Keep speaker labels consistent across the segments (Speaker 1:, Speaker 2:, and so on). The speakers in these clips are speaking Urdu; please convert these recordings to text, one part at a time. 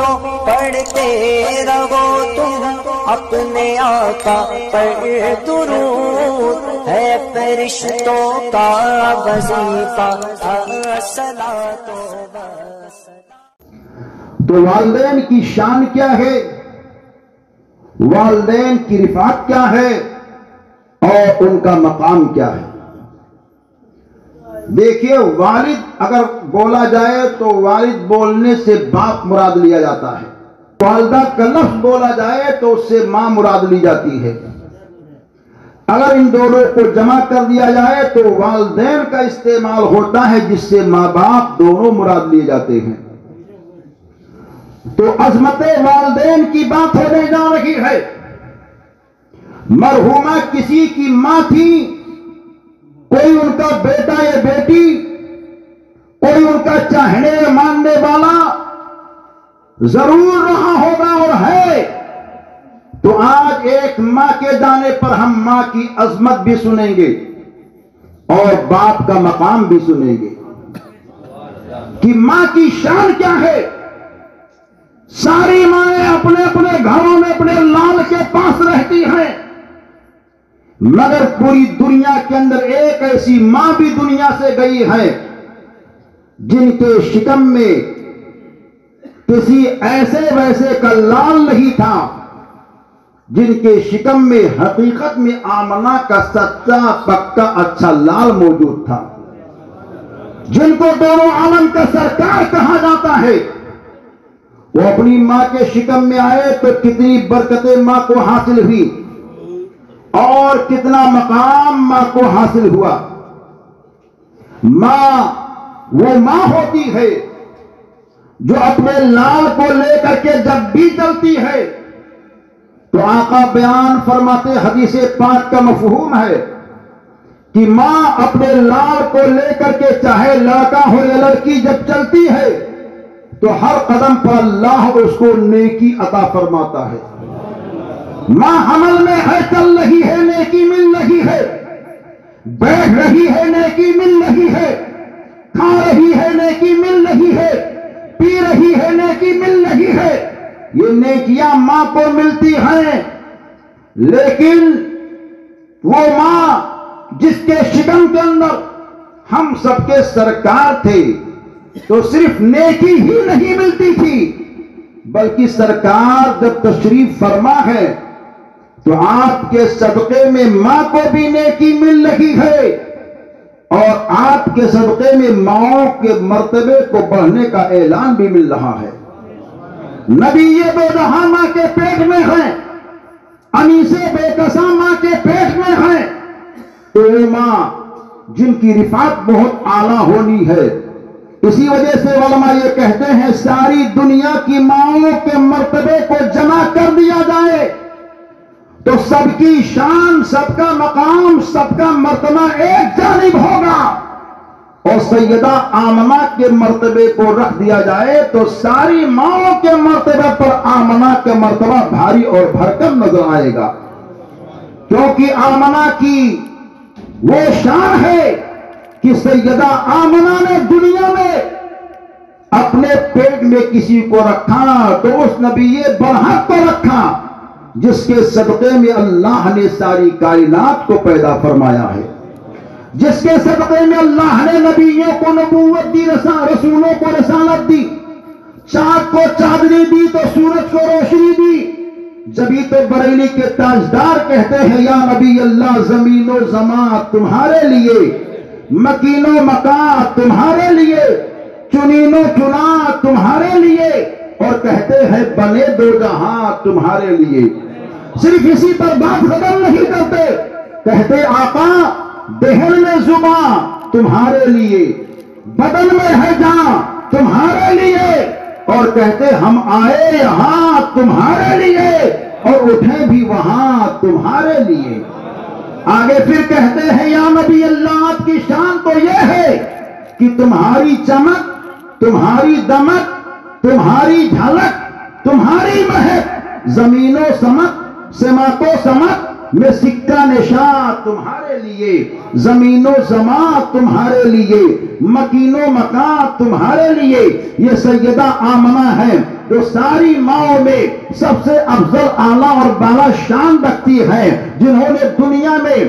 Speaker 1: مومنوں پڑھتے رہو تم اپنے آقا پر درود، ہے فرشتوں کا وظیفہ الصلاۃ والسلام۔
Speaker 2: تو والدین کی شان کیا ہے، والدین کی رفعت کیا ہے اور ان کا مقام کیا ہے؟ دیکھیے، والد اگر بولا جائے تو والد بولنے سے باپ مراد لیا جاتا ہے، والدہ کا لفظ بولا جائے تو اس سے ماں مراد لی جاتی ہے۔ اگر ان دونوں کو جمع کر دیا جائے تو والدین کا استعمال ہوتا ہے، جس سے ماں باپ دونوں مراد لیے جاتے ہیں۔ تو عظمت والدین کی بات ہونے جا رہی ہے۔ مرحومہ کسی کی ماں تھی، کوئی ان کا بیٹا یا بیٹی، کوئی ان کا چاہنے یا ماننے والا ضرور رہا ہوگا اور ہے۔ تو آج ایک ماں کے جانے پر ہم ماں کی عظمت بھی سنیں گے اور باپ کا مقام بھی سنیں گے کہ ماں کی شان کیا ہے۔ ساری مائیں اپنے اپنے گھروں میں اپنے لال کے پاس رہتی ہیں، مگر پوری دنیا کے اندر ایک ایسی ماں بھی دنیا سے گئی ہے جن کے شکم میں کسی ایسے ویسے کا لال نہیں تھا، جن کے شکم میں حقیقت میں آمنہ کا سچا پکا اچھا لال موجود تھا، جن کو دونوں عالم کا سرکار کہا جاتا ہے۔ وہ اپنی ماں کے شکم میں آئے تو کتنی برکتیں ماں کو حاصل ہوئی اور کتنا مقام ماں کو حاصل ہوا۔ ماں وہ ماں ہوتی ہے جو اپنے لال کو لے کر کے جب بھی چلتی ہے تو آقا بیان فرماتے، حدیث پاک کا مفہوم ہے کہ ماں اپنے لال کو لے کر کے چاہے لڑکا ہو یا لڑکی جب چلتی ہے تو ہر قدم پر اللہ اس کو نیکی عطا فرماتا ہے۔ ماں حمل میں ہے، چل رہی ہے، نیکی مل رہی ہے، بیٹھ رہی ہے، نیکی مل رہی ہے، کھا رہی ہے، نیکی مل رہی ہے، پی رہی ہے، نیکی مل رہی ہے۔ یہ نیکیاں ماں کو ملتی ہیں، لیکن وہ ماں جس کے شکم کے اندر ہم سب کے سرکار تھے تو صرف نیکی ہی نہیں ملتی تھی، بلکہ سرکار جب تشریف فرما ہے تو آپ کے صدقے میں ماں کو بھی نیکی مل رہی ہے اور آپ کے صدقے میں ماؤں کے مرتبے کو بڑھنے کا اعلان بھی مل رہا ہے۔ نبی یہ دو جہاں ماں کے پیٹ میں ہیں، انیسے بے کساں ماں کے پیٹ میں ہیں، تو وہ ماں جن کی رفعت بہت اعلیٰ ہونی ہے، اسی وجہ سے علماء یہ کہتے ہیں ساری دنیا کی ماؤں کے مرتبے کو جمع کر دیا جائے تو سب کی شان، سب کا مقام، سب کا مرتبہ ایک جانب ہوگا، اور سیدہ آمنہ کے مرتبے کو رکھ دیا جائے تو ساری ماؤں کے مرتبے پر آمنہ کا مرتبہ بھاری اور بھرکم نظر آئے گا، کیونکہ آمنہ کی وہ شان ہے کہ سیدہ آمنہ نے دنیا میں اپنے پیٹ میں کسی کو رکھا تو اس نبی برحق کو رکھا جس کے صدقے میں اللہ نے ساری کائنات کو پیدا فرمایا ہے، جس کے صدقے میں اللہ نے نبیوں کو نبوت دی، رسولوں کو رسالت دی، چاند کو چاندنی دی تو سورج کو روشنی دی۔ جبھی تو بریلی کے تاجدار کہتے ہیں یا نبی اللہ زمین و زمان تمہارے لیے، مکین و مکان تمہارے لیے، چنین و چنا تمہارے لیے، اور کہتے ہیں بنے دو جہاں تمہارے لیے۔ صرف اسی پر بات ختم نہیں کرتے، کہتے آقا دہن میں زبان تمہارے لیے، بدن میں ہے جان تمہارے لیے، اور کہتے ہم آئے یہاں تمہارے لیے اور اٹھے بھی وہاں تمہارے لیے۔ آگے پھر کہتے ہیں یا نبی اللہ آپ کی شان تو یہ ہے کہ تمہاری چمک، تمہاری دمک، تمہاری جھلک، تمہاری مہک، زمین و سمک، سماق و سمک میں سکہ نشان تمہارے لیے، زمین و زمان تمہارے لیے، مکین و مکان تمہارے لیے۔ یہ سیدہ آمنہ ہے جو ساری ماؤں میں سب سے افضل اعلیٰ اور بالا شان رکھتی ہیں، جنہوں نے دنیا میں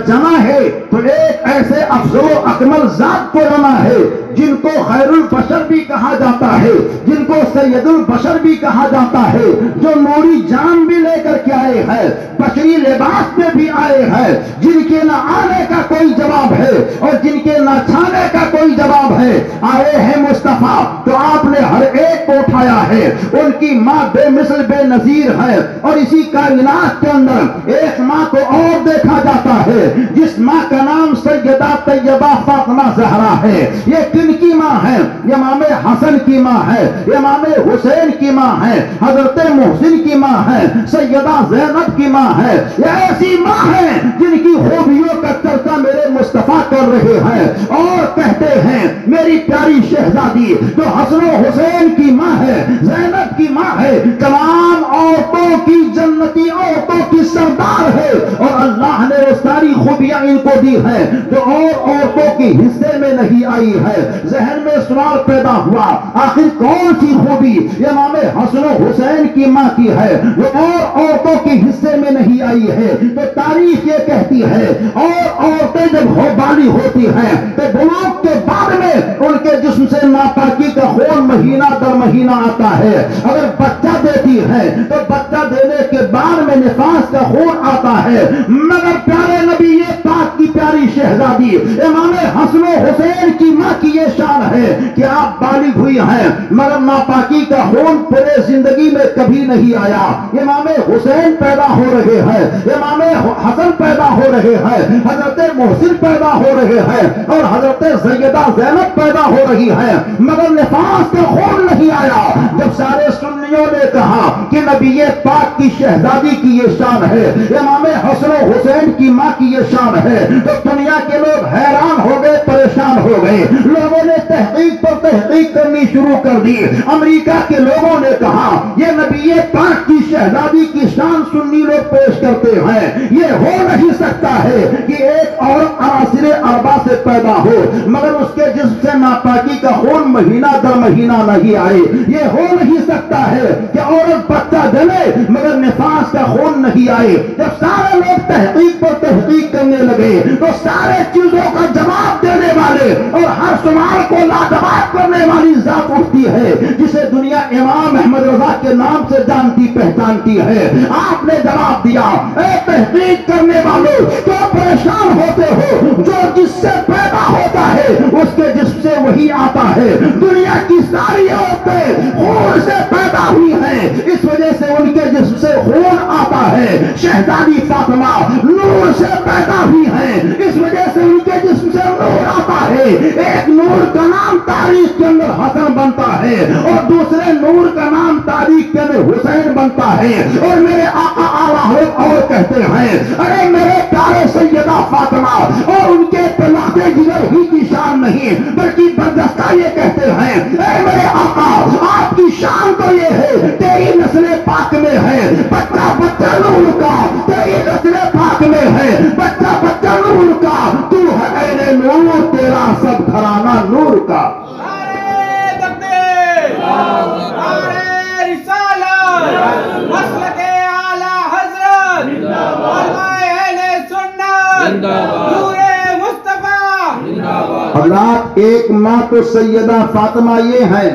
Speaker 2: جمع ہے، تو ایک ایسے افضل و اکمل ذات کو جمع ہے جن کو خیر البشر بھی کہا جاتا ہے، جن کو سید البشر بھی کہا جاتا ہے، جو نوری جان بھی لے کر کے آئے ہیں، بشری لباس میں بھی آئے ہیں، جن کے نہ آنے کا کوئی جواب ہے اور جن کے نہ چھانے کا کوئی جواب ہے، آئے ہیں مصطفیٰ تو آپ نے ہر ایک کو اٹھایا ہے۔ ان کی ماں بے مثل بے نظیر ہے، اور اسی کائنات کے اندر ایک ماں کو اور دیکھا جاتا ہے جس ماں کا نام سیدہ طیبہ فاطمہ زہرا ہے۔ یہ کن کی ماں ہے؟ امام حسن کی ماں ہے، امام حسین کی ماں ہے، حضرت محسن کی ماں ہے، سیدہ زینب کی ماں ہے۔ یہ ایسی ماں ہے جن کی خوبیوں کا چرچا میرے مصطفیٰ کر رہے ہیں اور کہتے ہیں میری پیاری شہزادی جو حسن و حسین کی ماں ہے، زینب کی ماں ہے، تمام عورتوں کی جنتی عورتوں کی سردار ہے، اور اللہ نے وہ ساری خوبیاں ان کو دی ہے جو اور عورتوں کی حصے میں نہیں آئی ہے۔ ذہن میں سوال پیدا ہوا، آخر کون سی خوبی امام حسن و حسین کی ماں کی ہے جو اور عورتوں کے حصے میں نہیں آئی ہے؟ تو تاریخ یہ کہتی ہے اور عورتیں جب بالی ہوتی ہیں تو بلوغ کے بعد میں ان کے جسم سے ناپاکی کا خون مہینہ در مہینہ آتا ہے۔ اگر بچہ دیتی ہے تو بچہ دینے کے بعد میں نفاس کا خون آتا ہے، مگر پیارے نبی پاک کی پیاری شہزادی امام حسن و حسین کی ماں کی یہ شان ہے کہ آپ بالغ ہوئی ہیں مگر ناپاکی کا خون پورے زندگی میں کبھی نہیں آیا۔ امام حسین پیدا ہو رہے ہیں، امام حسن پیدا ہو رہے ہیں، حضرت محسن پیدا ہو رہے ہیں، اور حضرت سیدہ زینب پیدا ہو رہی ہے، مگر نفاس کا خون نہیں آیا۔ جب سارے سنیوں نے کہا کہ نبی پاک کی شہزادی کی یہ شان ہے، امام حسن و حسین کی ماں کی یہ شان ہے، تو دنیا کے لوگ حیران ہو گئے، پریشان ہو گئے۔ لوگوں نے تحقیق پر تحقیق کرنی شروع کر دی۔ امریکہ کے لوگوں نے کہا یہ نبی پاک کی شہزادی کی شان سنی لوگ پیش کرتے ہیں، یہ ہو نہیں سکتا ہے کہ ایک عورت عناصر اربع سے پیدا ہو مگر اس کے جسم سے ناپاکی کا خون مہینہ در مہینہ نہیں آئے۔ یہ ہو نہیں سکتا ہے کہ عورت بچہ جنے مگر نفاس کا خون نہیں آئے۔ جب سارے لوگ تحقیق پر تحقیق کرنے لگے تو سارے چیزوں کا جواب دینے والے اور ہر سوال کو لاجواب کرنے والی ذات اٹھتی ہے جسے دنیا امام احمد رضا کے نام سے جانتی پہچانتی ہے۔ آپ نے جواب دیا، اے تحقیق کرنے والوں کیوں پریشان ہوتے ہو؟ جو جس سے پیدا ہوتا ہے اس کے جسم سے وہی آتا ہے۔ دنیا کی ساری عورتیں خون سے پیدا ہوئی ہیں، اس وجہ سے ان کے جسم سے خون آتا ہے۔ شہزادی فاطمہ نور سے پیدا ہوئی ہیں، اس وجہ سے ان کے جسم سے نور آتا ہے۔ ایک نور کا نام تاریخ کے اندر حسن بنتا ہے اور دوسرے نور کا نام تاریخ کے اندر حسین بنتا ہے۔ اور میرے آقا اعلیٰ اور کہتے ہیں ارے میرے پیارے سیدہ فاطمہ، اور ان کے پلاتے جگر ہی کی شان نہیں بلکہ برجستہ یہ کہتے ہیں اے میرے آقا آپ کی شان تو یہ ہے تیری نسل پاک میں ہے بچہ بچہ نور کا، تیری نسل پاک میں ہے بچہ بچہ نور کا، تو ہے اہل نور تیرا سب گھرانہ نور کا۔
Speaker 3: نعرہ تکبیر، نعرہ رسالت، مسلک اعلی حضرت، علماء اہل سنت، نور مصطفیٰ۔
Speaker 2: حضرات ایک ماں تو سیدہ فاطمہ یہ ہے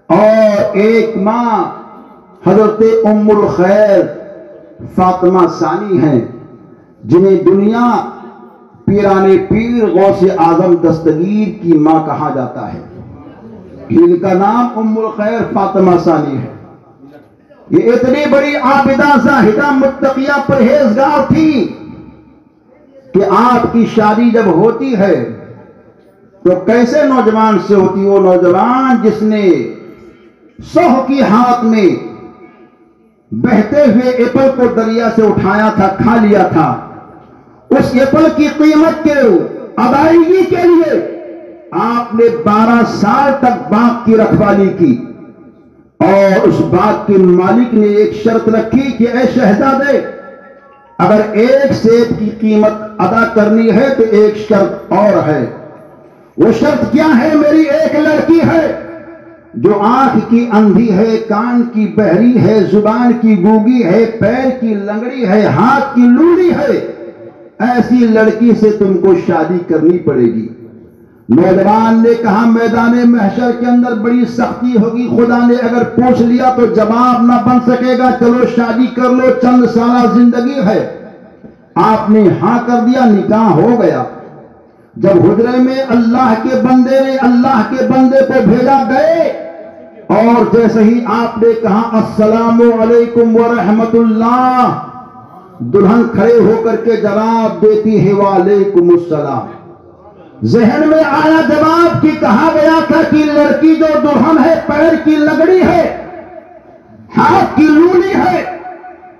Speaker 2: اور ایک ماں حضرت ام الخیر فاطمہ ثانی ہیں جنہیں دنیا پیران پیر غوث اعظم دستگیر کی ماں کہا جاتا ہے۔ ان کا نام ام الخیر فاطمہ ثانی ہے۔ یہ اتنی بڑی عابدہ زاہدہ متقیہ پرہیزگار تھی کہ آپ کی شادی جب ہوتی ہے تو کیسے نوجوان سے ہوتی؟ وہ نوجوان جس نے سوہ کی ہاتھ میں بہتے ہوئے ایپل کو دریا سے اٹھایا تھا، کھا لیا تھا، اس ایپل کی قیمت کے ادائیگی کے لیے آپ نے 12 سال تک باغ کی رکھوالی کی، اور اس باغ کے مالک نے ایک شرط رکھی کہ اے شہزادے اگر ایک سیب کی قیمت ادا کرنی ہے تو ایک شرط اور ہے۔ وہ شرط کیا ہے؟ میری ایک لڑکی ہے جو آنکھ کی اندھی ہے، کان کی بہری ہے، زبان کی گونگی ہے، پیر کی لنگڑی ہے، ہاتھ کی لوڑی ہے، ایسی لڑکی سے تم کو شادی کرنی پڑے گی۔ نوجوان نے کہا میدان محشر کے اندر بڑی سختی ہوگی، خدا نے اگر پوچھ لیا تو جواب نہ بن سکے گا، چلو شادی کر لو، چند سالہ زندگی ہے۔ آپ نے ہاں کر دیا، نکاح ہو گیا۔ جب حجرے میں اللہ کے بندے نے اللہ کے بندے کو بھیجا گئے، اور جیسے ہی آپ نے کہا السلام علیکم ورحمت اللہ، دلہن کھڑے ہو کر کے جواب دیتی ہے وعلیکم السلام۔ ذہن میں آیا جواب کی کہا گیا تھا کہ لڑکی جو دلہن ہے پیر کی لگڑی ہے، ہاتھ کی لولی ہے،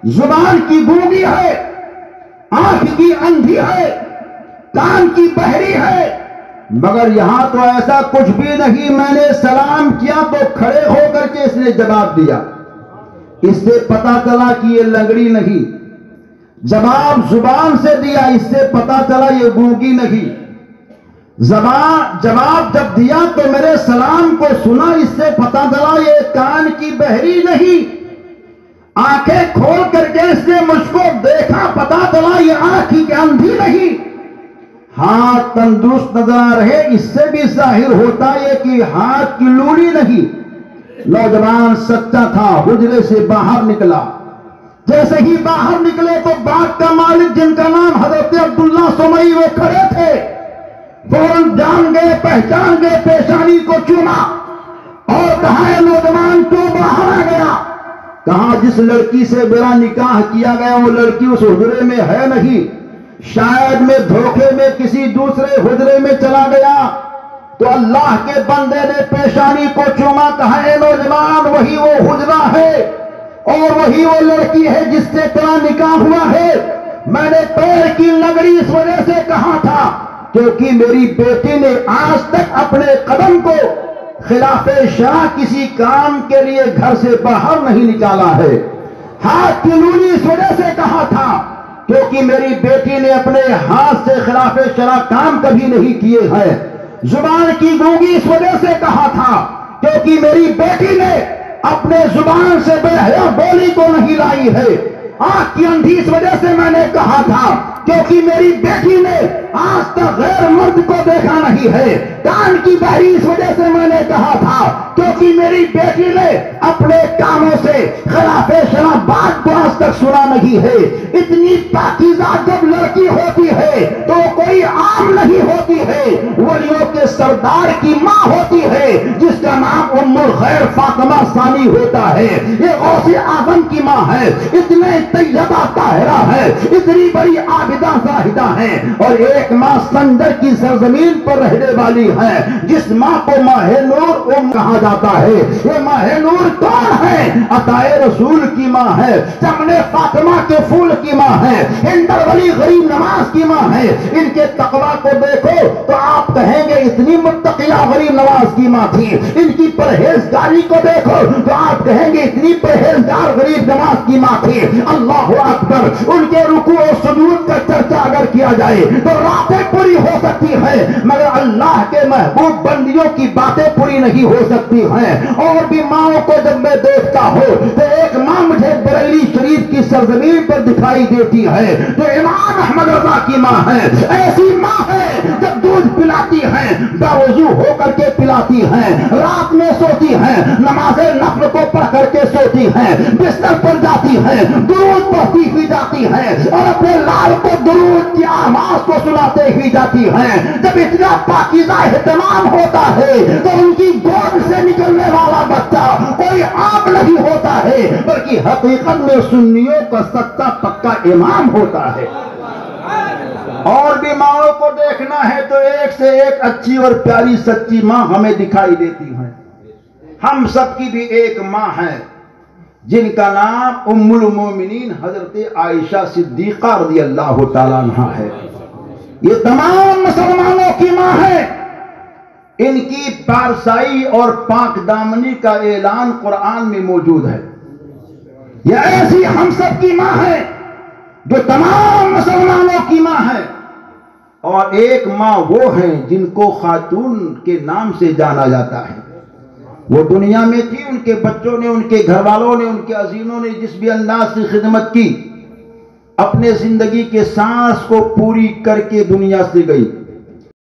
Speaker 2: زبان کی گونگی ہے، آنکھ کی اندھی ہے، کان کی بہری ہے، مگر یہاں تو ایسا کچھ بھی نہیں۔ میں نے سلام کیا تو کھڑے ہو کر کے اس نے جواب دیا۔ اس سے پتا چلا کہ یہ لنگڑی نہیں۔ جواب زبان سے دیا، اس سے پتا چلا یہ گونگی نہیں۔ جواب جب دیا تو میرے سلام کو سنا، اس سے پتا چلا یہ کان کی بہری نہیں۔ آنکھیں کھول کر کے اس نے مجھ کو دیکھا، پتا چلا یہ آنکھ کی اندھی نہیں۔ ہاتھ تندرست نظر آ رہے، اس سے بھی ظاہر ہوتا ہے کہ ہاتھ کی لوڑی نہیں۔ نوجوان سچا تھا، حجرے سے باہر نکلا۔ جیسے ہی باہر نکلے تو باغ کا مالک جن کا نام حضرت عبداللہ سمئی وہ کھڑے تھے، فوراً جان گئے، پہچان گئے، پیشانی کو چوما اور کہا اے نوجوان تو باہر آ گیا۔ کہا جس لڑکی سے میرا نکاح کیا گیا وہ لڑکی اس حجرے میں ہے نہیں، شاید میں دھوکے میں کسی دوسرے حجرے میں چلا گیا۔ تو اللہ کے بندے نے پیشانی کو چوما، کہا اے نوجوان وہی وہ حجرہ ہے اور وہی وہ لڑکی ہے جس سے تیرا نکاح ہوا ہے۔ میں نے پیر کی لگڑی اس وجہ سے کہا تھا کیونکہ میری بیٹی نے آج تک اپنے قدم کو خلاف شرع کسی کام کے لیے گھر سے باہر نہیں نکالا ہے۔ ہاتھ کی لولی اس وجہ سے کہا تھا کیونکہ میری بیٹی نے اپنے ہاتھ سے خلاف شرع کام کبھی نہیں کیے ہیں۔ زبان کی گونگی اس وجہ سے کہا تھا کیونکہ میری بیٹی نے اپنے زبان سے بے حیا بولی کو نہیں لائی ہے۔ آنکھ کی اندھی اس وجہ سے میں نے کہا تھا کیونکہ میری بیٹی نے آج تک غیر مرد کو دیکھا نہیں ہے۔ کان کی بہری اس وجہ سے میں نے کہا تھا کیونکہ میری بیٹی نے اپنے کانوں سے خلاف شرع بات کو آج تک سنا نہیں ہے۔ اتنی پاکیزہ جب لڑکی ہوتی ہے تو کوئی عام نہیں ہوتی ہے، ولیوں کے سردار کی ماں ہوتی ہے جس کا نام ام الخیر فاطمہ ثانی ہوتا ہے۔ یہ غوث اعظم کی ماں ہے، اتنے طیبہ طاہرہ ہے، اتنی بڑی عابدہ زاہدہ ہے، اور ایک ماں سنجر کی سرزمین پر رہنے والی ہے جس ماں کو ماہ نور کہا جاتا ہے۔ یہ ماہ نور کون ہے؟ عطائے رسول کی ماں ہے، چمن فاطمہ کے پھول کی ماں ہے، ہندر ولی غریب نواز کی ماں ہے۔ ان کے تقویٰ کو دیکھو تو آپ کہیں گے اتنی متقیہ غریب نواز کی ماں تھی۔ ان کی پرہیزگاری کو دیکھو تو آپ کہیں گے اتنی پرہیزگار غریب نواز کی ماں تھی۔ اللہ اکبر! ان کے رکوع و سجود کا چرچا اگر کیا جائے تو راتیں پوری ہو سکتی ہے، مگر اللہ کے محبوب بندیوں کی باتیں پوری نہیں ہو سکتی ہیں۔ اور بھی ماں کو جب میں دیکھتا ہوں تو ایک ماں مجھے بریلی شریف کی سرزمین پر دکھائی دیتی ہے جو امام احمد رضا کی ماں ہے۔ ایسی ماں ہے جب دودھ پلاتی ہے باوضو ہو کر کے پلاتی ہے، رات میں سوتی ہے، نماز نفل کو پڑھ کر کے سوتی ہے، بستر پر جاتی ہے، درود پڑھتی ہوئی جاتی ہے اور اپنے لال کو درود کی آواز کو سناتے ہوئی جاتی ہے۔ جب اتنا پاکیزہ اہتمام ہوتا ہے تو ان کی گود سے نکلنے والا بچہ کوئی عام نہیں ہوتا ہے بلکہ حقیقت میں سنیوں کا سچا پکا امام ہوتا ہے۔ اور بھی ماں کو دیکھنا ہے تو ایک سے ایک اچھی اور پیاری سچی ماں ہمیں دکھائی دیتی ہیں۔ ہم سب کی بھی ایک ماں ہے جن کا نام ام المومنین حضرت عائشہ صدیقہ رضی اللہ تعالیٰ عنہا ہے۔ یہ تمام مسلمانوں کی ماں ہے۔ ان کی پارسائی اور پاک دامنی کا اعلان قرآن میں موجود ہے۔ یہ ایسی ہم سب کی ماں ہے جو تمام مسلمانوں کی ماں ہے۔ اور ایک ماں وہ ہیں جن کو خاتون کے نام سے جانا جاتا ہے۔ وہ دنیا میں تھی، ان کے بچوں نے، ان کے گھر والوں نے، ان کے عزیزوں نے جس بھی انداز سے خدمت کی، اپنے زندگی کے سانس کو پوری کر کے دنیا سے گئی.